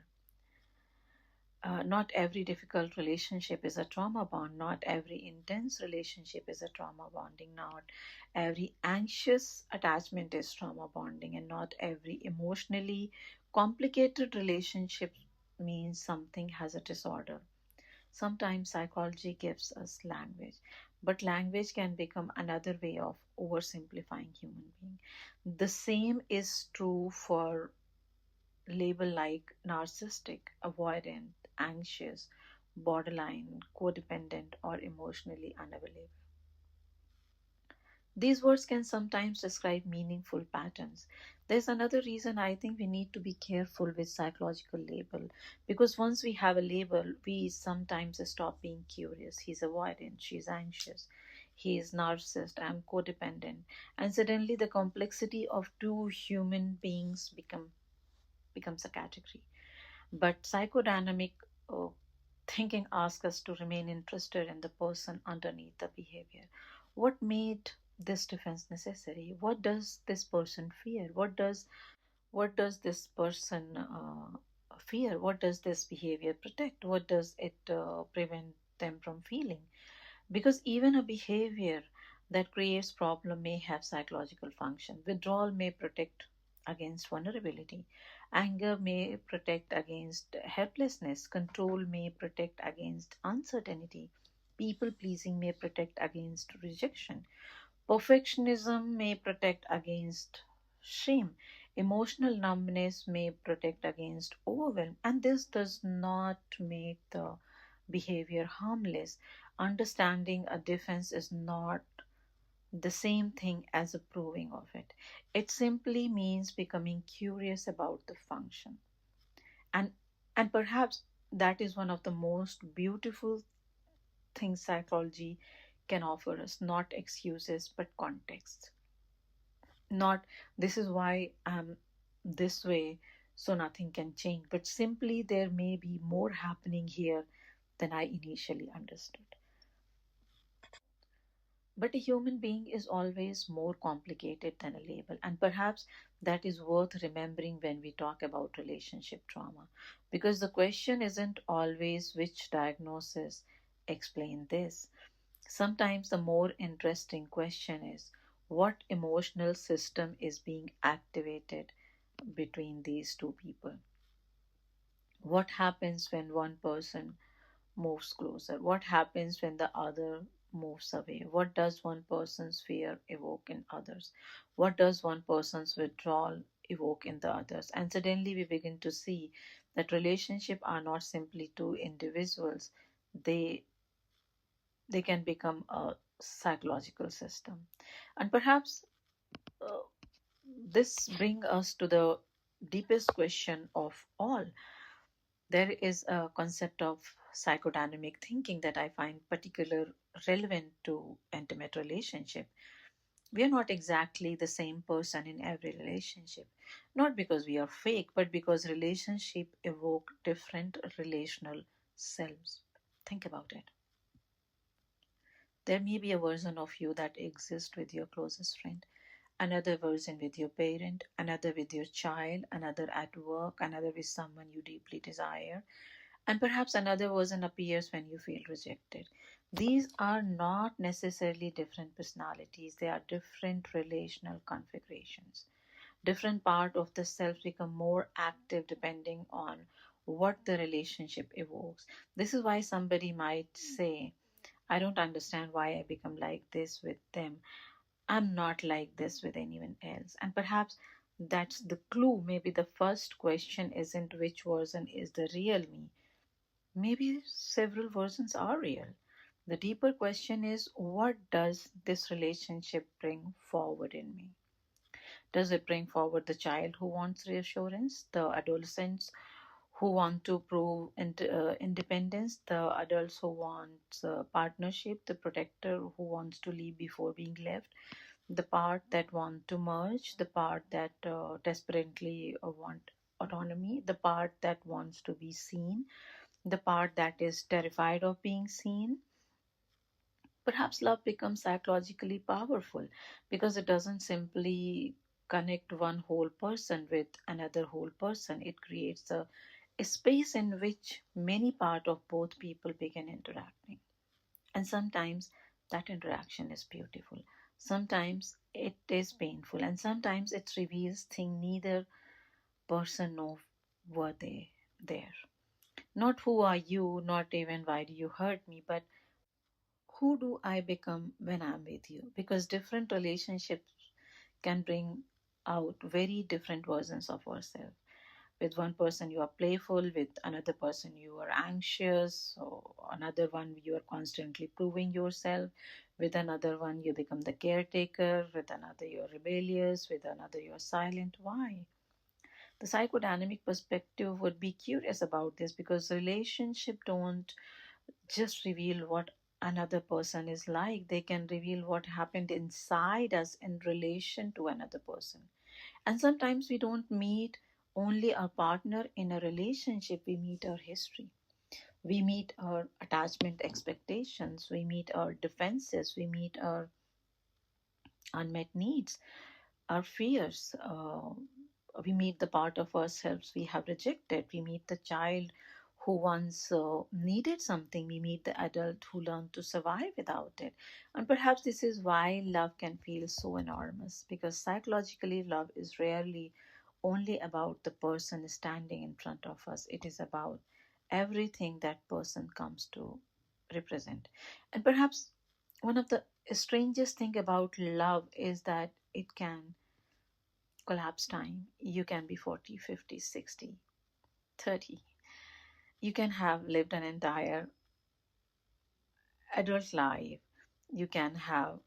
Not every difficult relationship is a trauma bond. Not every intense relationship is a trauma bonding. Not every anxious attachment is trauma bonding. And not every emotionally complicated relationship means something has a disorder. Sometimes psychology gives us language, but language can become another way of oversimplifying human being. The same is true for label like narcissistic, avoidant, anxious, borderline, codependent, or emotionally unavailable. These words can sometimes describe meaningful patterns. There's another reason I think we need to be careful with psychological label, because once we have a label, we sometimes stop being curious. He's avoidant, she's anxious, he is narcissist, I'm codependent, and suddenly the complexity of two human beings becomes a category. But psychodynamic uh, thinking asks us to remain interested in the person underneath the behavior. What made this defense necessary? What does this person fear? What does this person fear? What does this behavior protect? What does it prevent them from feeling? Because even a behavior that creates problem may have psychological function. Withdrawal may protect against vulnerability. Anger may protect against helplessness. Control may protect against uncertainty. People pleasing may protect against rejection. Perfectionism may protect against shame. Emotional numbness may protect against overwhelm. And this does not make the behavior harmless. Understanding a defense is not the same thing as approving of it. It simply means becoming curious about the function. And and perhaps that is one of the most beautiful things psychology can offer us, not excuses but context. Not this is why I'm this way, so nothing can change, but simply there may be more happening here than I initially understood. But a human being is always more complicated than a label, and perhaps that is worth remembering when we talk about relationship trauma. Because the question isn't always which diagnosis explain this. Sometimes the more interesting question is what emotional system is being activated between these two people. What happens when one person moves closer? What happens when the other moves away? What does one person's fear evoke in others? What does one person's withdrawal evoke in the others? And suddenly we begin to see that relationships are not simply two individuals, they they can become a psychological system. And perhaps uh, this brings us to the deepest question of all. There is a concept of psychodynamic thinking that I find particularly relevant to intimate relationship. We are not exactly the same person in every relationship, not because we are fake, but because relationship evoke different relational selves. Think about it. There may be a version of you that exists with your closest friend, another version with your parent, another with your child, another at work, another with someone you deeply desire, and perhaps another version appears when you feel rejected. These are not necessarily different personalities, they are different relational configurations. Different part of the self become more active depending on what the relationship evokes. This is why somebody might say, I don't understand why I become like this with them. I'm not like this with anyone else. And perhaps that's the clue. Maybe the first question isn't which version is the real me. Maybe several versions are real. The deeper question is what does this relationship bring forward in me? Does it bring forward the child who wants reassurance, the adolescents who want to prove independence, the adults who want partnership, the protector who wants to leave before being left, the part that want to merge, the part that desperately want autonomy, the part that wants to be seen, the part that is terrified of being seen. Perhaps love becomes psychologically powerful because it doesn't simply connect one whole person with another whole person. It creates a space in which many parts of both people begin interacting. And sometimes that interaction is beautiful. Sometimes it is painful. And sometimes it reveals things neither person know were they there. Not who are you, not even why do you hurt me, but who do I become when I'm with you? Because different relationships can bring out very different versions of ourselves. With one person, you are playful, with another person, you are anxious, or another one, you are constantly proving yourself. With another one, you become the caretaker. With another, you are rebellious. With another, you are silent. Why? The psychodynamic perspective would be curious about this because relationship don't just reveal what another person is like, they can reveal what happened inside us in relation to another person. And sometimes we don't meet only our partner in a relationship, we meet our history. We meet our attachment expectations, we meet our defenses, we meet our unmet needs, our fears. We meet the part of ourselves we have rejected. We meet the child who once needed something. We meet the adult who learned to survive without it. And perhaps this is why love can feel so enormous because psychologically, love is rarely only about the person standing in front of us. It is about everything that person comes to represent. And perhaps one of the strangest thing about love is that it can collapse time. You can be 40, 50, 60, 30. You can have lived an entire adult life. You can have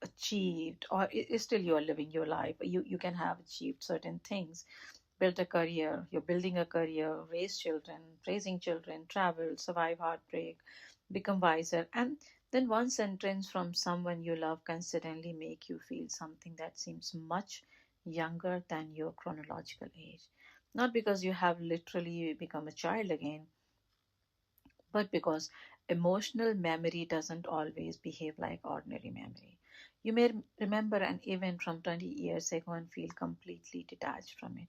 achieved, or still you are living your life. You can have achieved certain things, built a career, you're building a career, raise children, raising children, travel, survive heartbreak, become wiser. And then one sentence from someone you love can suddenly make you feel something that seems much younger than your chronological age. Not because you have literally become a child again, but because emotional memory doesn't always behave like ordinary memory. You may remember an event from 20 years ago and feel completely detached from it,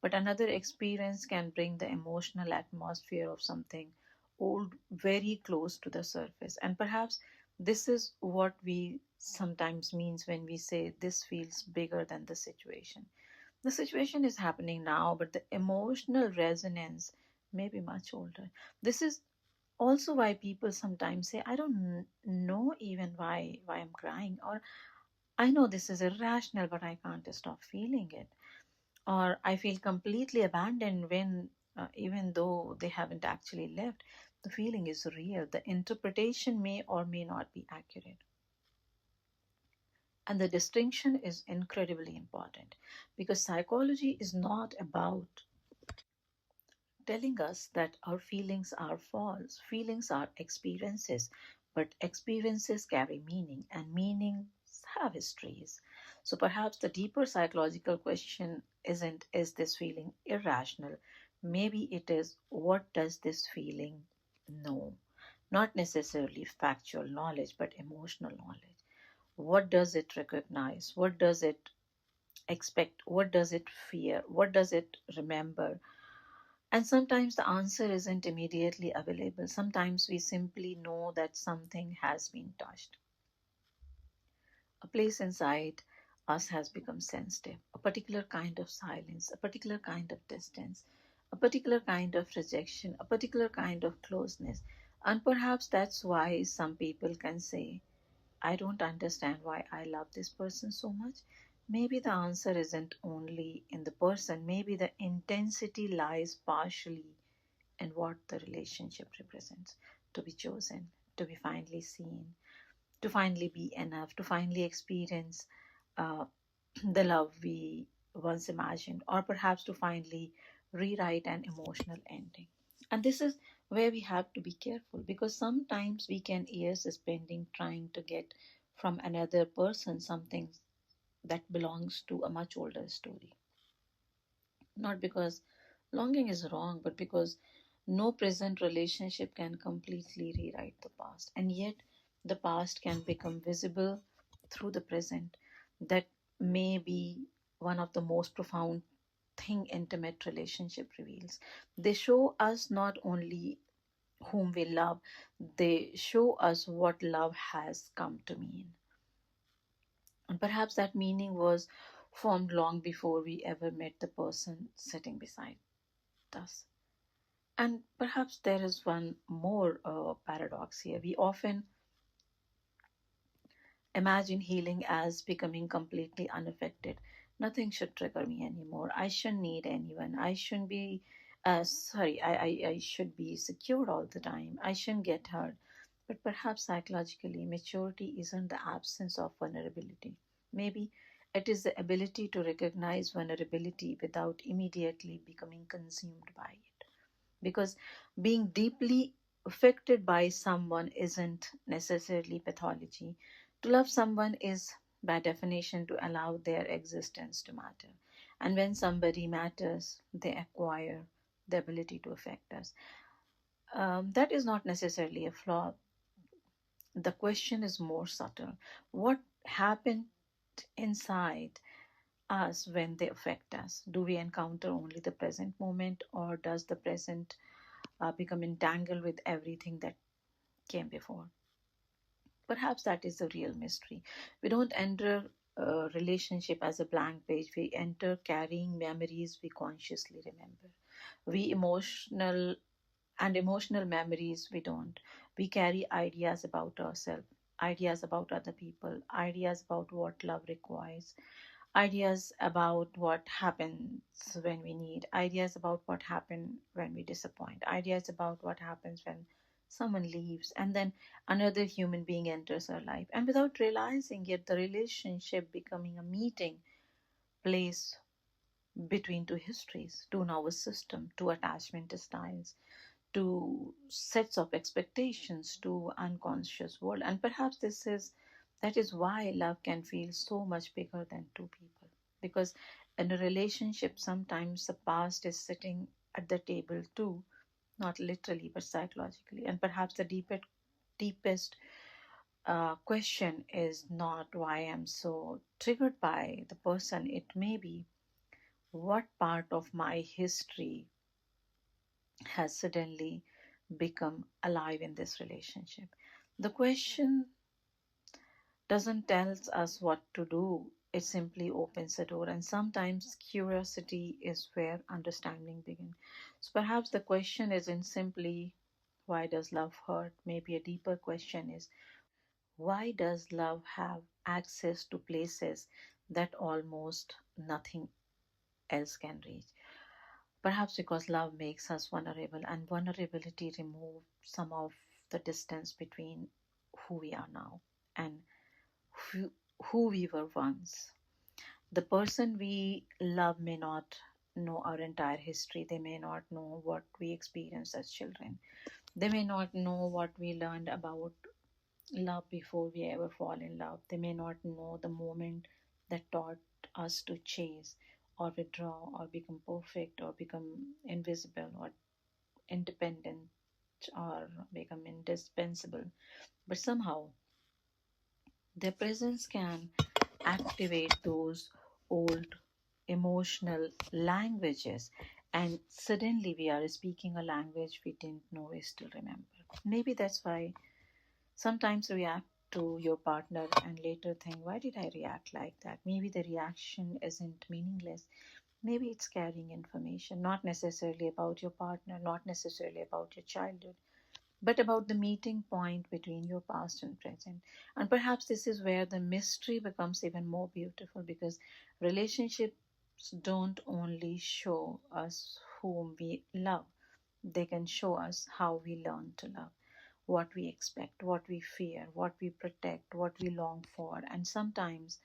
but another experience can bring the emotional atmosphere of something old very close to the surface. And perhaps this is what we sometimes means when we say this feels bigger than the situation. The situation is happening now, but the emotional resonance may be much older. This is also why people sometimes say, I don't know even why I'm crying, or I know this is irrational but I can't stop feeling it, or I feel completely abandoned when even though they haven't actually left. The feeling is real, the interpretation may or may not be accurate, and the distinction is incredibly important, because psychology is not about telling us that our feelings are false. Feelings are experiences, but experiences carry meaning, and meanings have histories. So perhaps the deeper psychological question isn't, is this feeling irrational? Maybe it is, what does this feeling know? Not necessarily factual knowledge, but emotional knowledge. What does it recognize? What does it expect? What does it fear? What does it remember? And sometimes the answer isn't immediately available. Sometimes we simply know that something has been touched. A place inside us has become sensitive. A particular kind of silence, a particular kind of distance, a particular kind of rejection, a particular kind of closeness. And perhaps that's why some people can say, I don't understand why I love this person so much. Maybe the answer isn't only in the person, maybe the intensity lies partially and what the relationship represents. To be chosen, to be finally seen, to finally be enough, to finally experience uh, the love we once imagined, or perhaps to finally rewrite an emotional ending. And this is where we have to be careful, because sometimes we can years spending trying to get from another person something that belongs to a much older story. Not because longing is wrong, but because no present relationship can completely rewrite the past. And yet, the past can become visible through the present. That may be one of the most profound thing intimate relationship reveals. They show us not only whom we love, they show us what love has come to mean. And perhaps that meaning was formed long before we ever met the person sitting beside us. And perhaps there is one more paradox here. We often imagine healing as becoming completely unaffected. Nothing should trigger me anymore. I shouldn't need anyone. I shouldn't be, I should be secured all the time. I shouldn't get hurt. But perhaps psychologically, maturity isn't the absence of vulnerability. Maybe it is the ability to recognize vulnerability without immediately becoming consumed by it, because being deeply affected by someone isn't necessarily pathology. To love someone is, by definition, to allow their existence to matter. And when somebody matters, they acquire the ability to affect us. That is not necessarily a flaw. The question is more subtle. What happened inside us when they affect us? Do we encounter only the present moment, or does the present become entangled with everything that came before? Perhaps that is the real mystery. We don't enter relationship as a blank page. We enter carrying memories we consciously remember. We emotional memories we don't. We carry ideas about ourselves, ideas about other people, ideas about what love requires, ideas about what happens when we need, ideas about what happens when we disappoint, ideas about what happens when someone leaves, and then another human being enters our life. And without realizing it, the relationship becoming a meeting place between two histories, two nervous system, two attachment styles, to sets of expectations, to unconscious world. And perhaps that is why love can feel so much bigger than two people, because in a relationship sometimes the past is sitting at the table too, not literally but psychologically. And perhaps the deepest question is not why I'm so triggered by the person. It may be, what part of my history has suddenly become alive in this relationship? The question doesn't tell us what to do, it simply opens the door. And sometimes curiosity is where understanding begins. So perhaps the question isn't simply, why does love hurt? Maybe a deeper question is, why does love have access to places that almost nothing else can reach? Perhaps because love makes us vulnerable, and vulnerability removes some of the distance between who we are now and who, who we were once. The person we love may not know our entire history. They may not know what we experienced as children. They may not know what we learned about love before we ever fall in love. They may not know the moment that taught us to chase or withdraw or become perfect or become invisible or independent or become indispensable. But somehow their presence can activate those old emotional languages, and suddenly we are speaking a language we didn't know we still remember. Maybe that's why sometimes react to your partner and later think, why did I react like that? Maybe the reaction isn't meaningless. Maybe it's carrying information, not necessarily about your partner, not necessarily about your childhood, but about the meeting point between your past and present. And perhaps this is where the mystery becomes even more beautiful, because relationships don't only show us whom we love, they can show us how we learn to love, what we expect, what we fear, what we protect, what we long for, and sometimes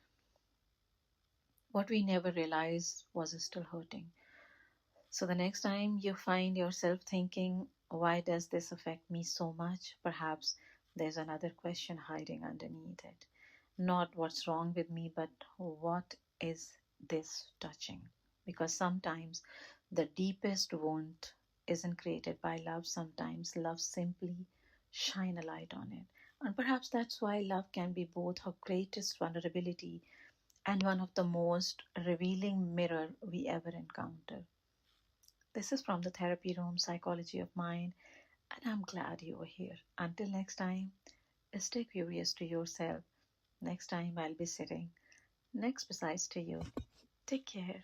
what we never realized was still hurting. So the next time you find yourself thinking, why does this affect me so much? Perhaps there's another question hiding underneath it. Not what's wrong with me, but what is this touching? Because sometimes the deepest wound isn't created by love. Sometimes love simply shine a light on it. And perhaps that's why love can be both our greatest vulnerability and one of the most revealing mirror we ever encounter. This is from the Therapy Room Psychology of Mind, and I'm glad you are here. Until next time, stay curious to yourself. Next time, I'll be sitting next besides to you. Take care.